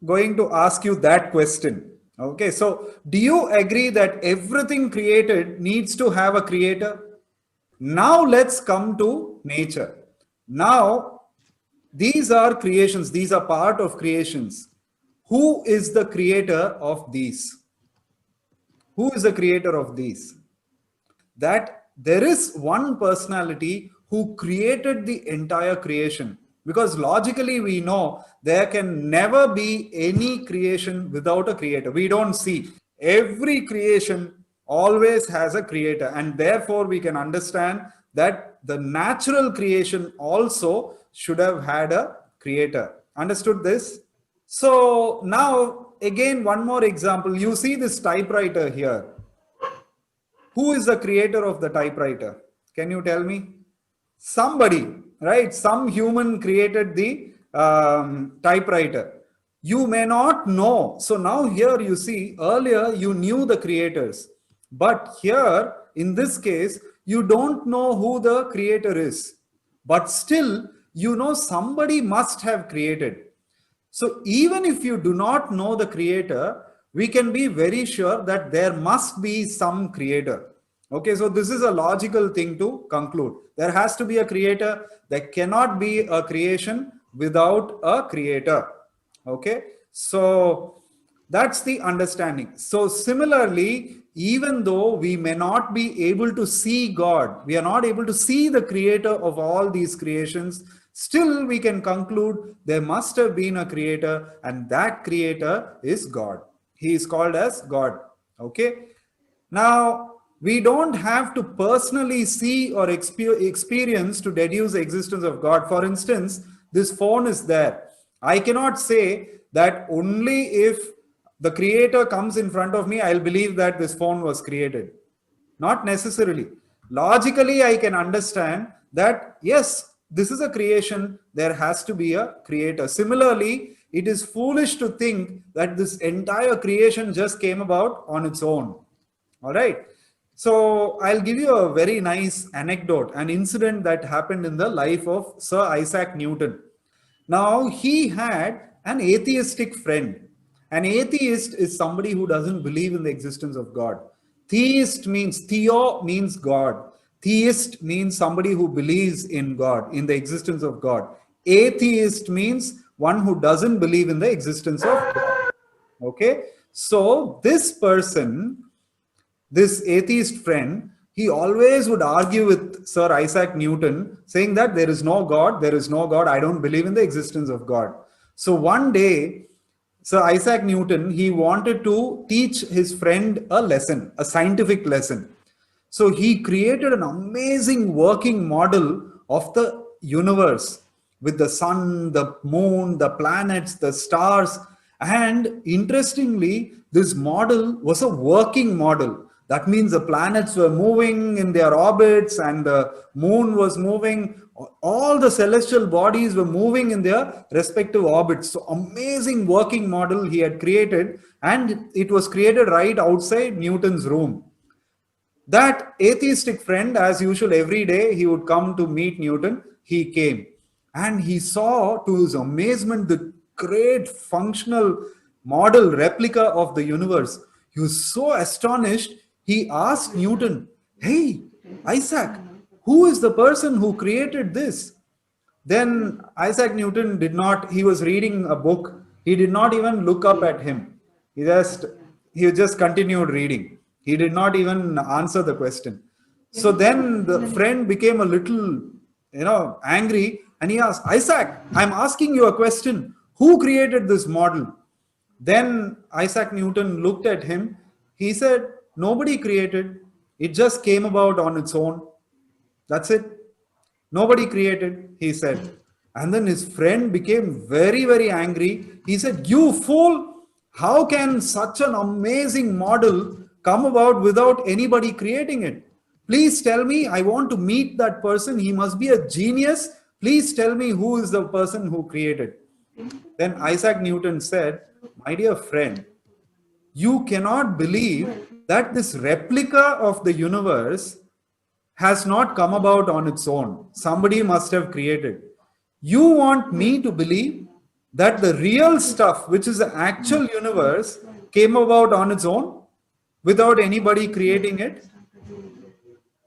going to ask you that question. Okay, so do you agree that everything created needs to have a creator? Now let's come to nature. Now, these are creations, these are part of creations. Who is the creator of these? Who is the creator of these? That there is one personality who created the entire creation. Because logically we know there can never be any creation without a creator. We don't see. Every creation always has a creator, and therefore we can understand that the natural creation also should have had a creator. Understood this? So now again one more example. You see this typewriter here. Who is the creator of the typewriter? Can you tell me? Somebody, right? Some human created the typewriter. You may not know. So now here you see, earlier you knew the creators. But here, in this case, you don't know who the creator is. But still, you know somebody must have created. So even if you do not know the creator, we can be very sure that there must be some creator. Okay, so this is a logical thing to conclude. There has to be a creator. There cannot be a creation without a creator. Okay, so that's the understanding. So similarly, even though we may not be able to see God, we are not able to see the creator of all these creations, still we can conclude there must have been a creator, and that creator is God. He is called as God. Okay. Now, we don't have to personally see or experience to deduce the existence of God. For instance, this phone is there. I cannot say that only if the creator comes in front of me, I'll believe that this phone was created. Not necessarily. Logically, I can understand that, yes, this is a creation. There has to be a creator. Similarly, it is foolish to think that this entire creation just came about on its own. All right. So I'll give you a very nice anecdote, an incident that happened in the life of Sir Isaac Newton. Now, he had an atheistic friend. An atheist is somebody who doesn't believe in the existence of God. Theist means, theo means God. Theist means somebody who believes in God, in the existence of God. Atheist means one who doesn't believe in the existence of God. Okay? So this person, this atheist friend, he always would argue with Sir Isaac Newton, saying that there is no God, I don't believe in the existence of God. So one day, Sir Isaac Newton, he wanted to teach his friend a lesson, a scientific lesson. So he created an amazing working model of the universe with the sun, the moon, the planets, the stars. And interestingly, this model was a working model. That means the planets were moving in their orbits and the moon was moving. All the celestial bodies were moving in their respective orbits. So amazing working model he had created, and it was created right outside Newton's room. That atheistic friend, as usual, every day he would come to meet Newton. He came and he saw, to his amazement, the great functional model replica of the universe. He was so astonished. He asked Newton, "Hey, Isaac, who is the person who created this?" Then Isaac Newton did not, he was reading a book. He did not even look up at him. He just continued reading. He did not even answer the question. So then the friend became a little, angry, and he asked, "Isaac, I'm asking you a question. Who created this model?" Then Isaac Newton looked at him. He said, "Nobody created. It just came about on its own. That's it. Nobody created," he said. And then his friend became very, very angry. He said, "You fool! How can such an amazing model come about without anybody creating it? Please tell me. I want to meet that person. He must be a genius. Please tell me who is the person who created." Then Isaac Newton said, "My dear friend, you cannot believe that this replica of the universe has not come about on its own. Somebody must have created. You want me to believe that the real stuff, which is the actual universe, came about on its own without anybody creating it?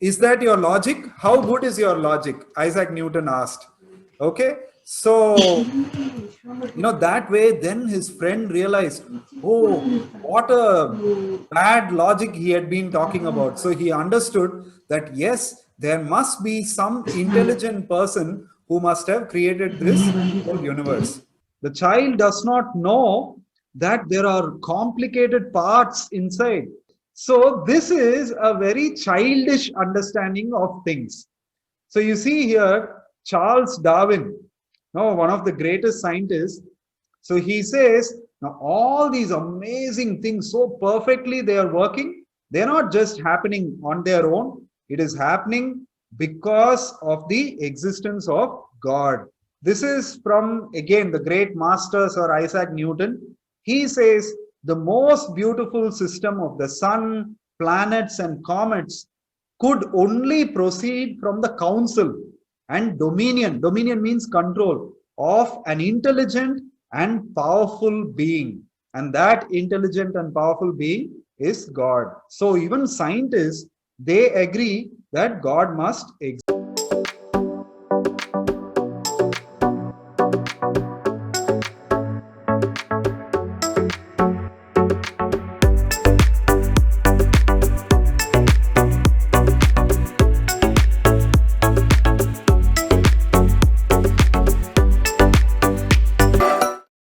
Is that your logic? How good is your logic? Isaac Newton asked. Okay, so that way, then his friend realized, oh, what a bad logic he had been talking about. So he understood that yes, there must be some intelligent person who must have created this whole universe. The child does not know that there are complicated parts inside. So this is a very childish understanding of things. So you see here, Charles Darwin, one of the greatest scientists. So he says, now all these amazing things, so perfectly they are working. They're not just happening on their own. It is happening because of the existence of God. This is from, again, the great master, Sir Isaac Newton. He says, the most beautiful system of the sun, planets, and comets could only proceed from the counsel and dominion. Dominion means control of an intelligent and powerful being. And that intelligent and powerful being is God. So even scientists, they agree that God must exist.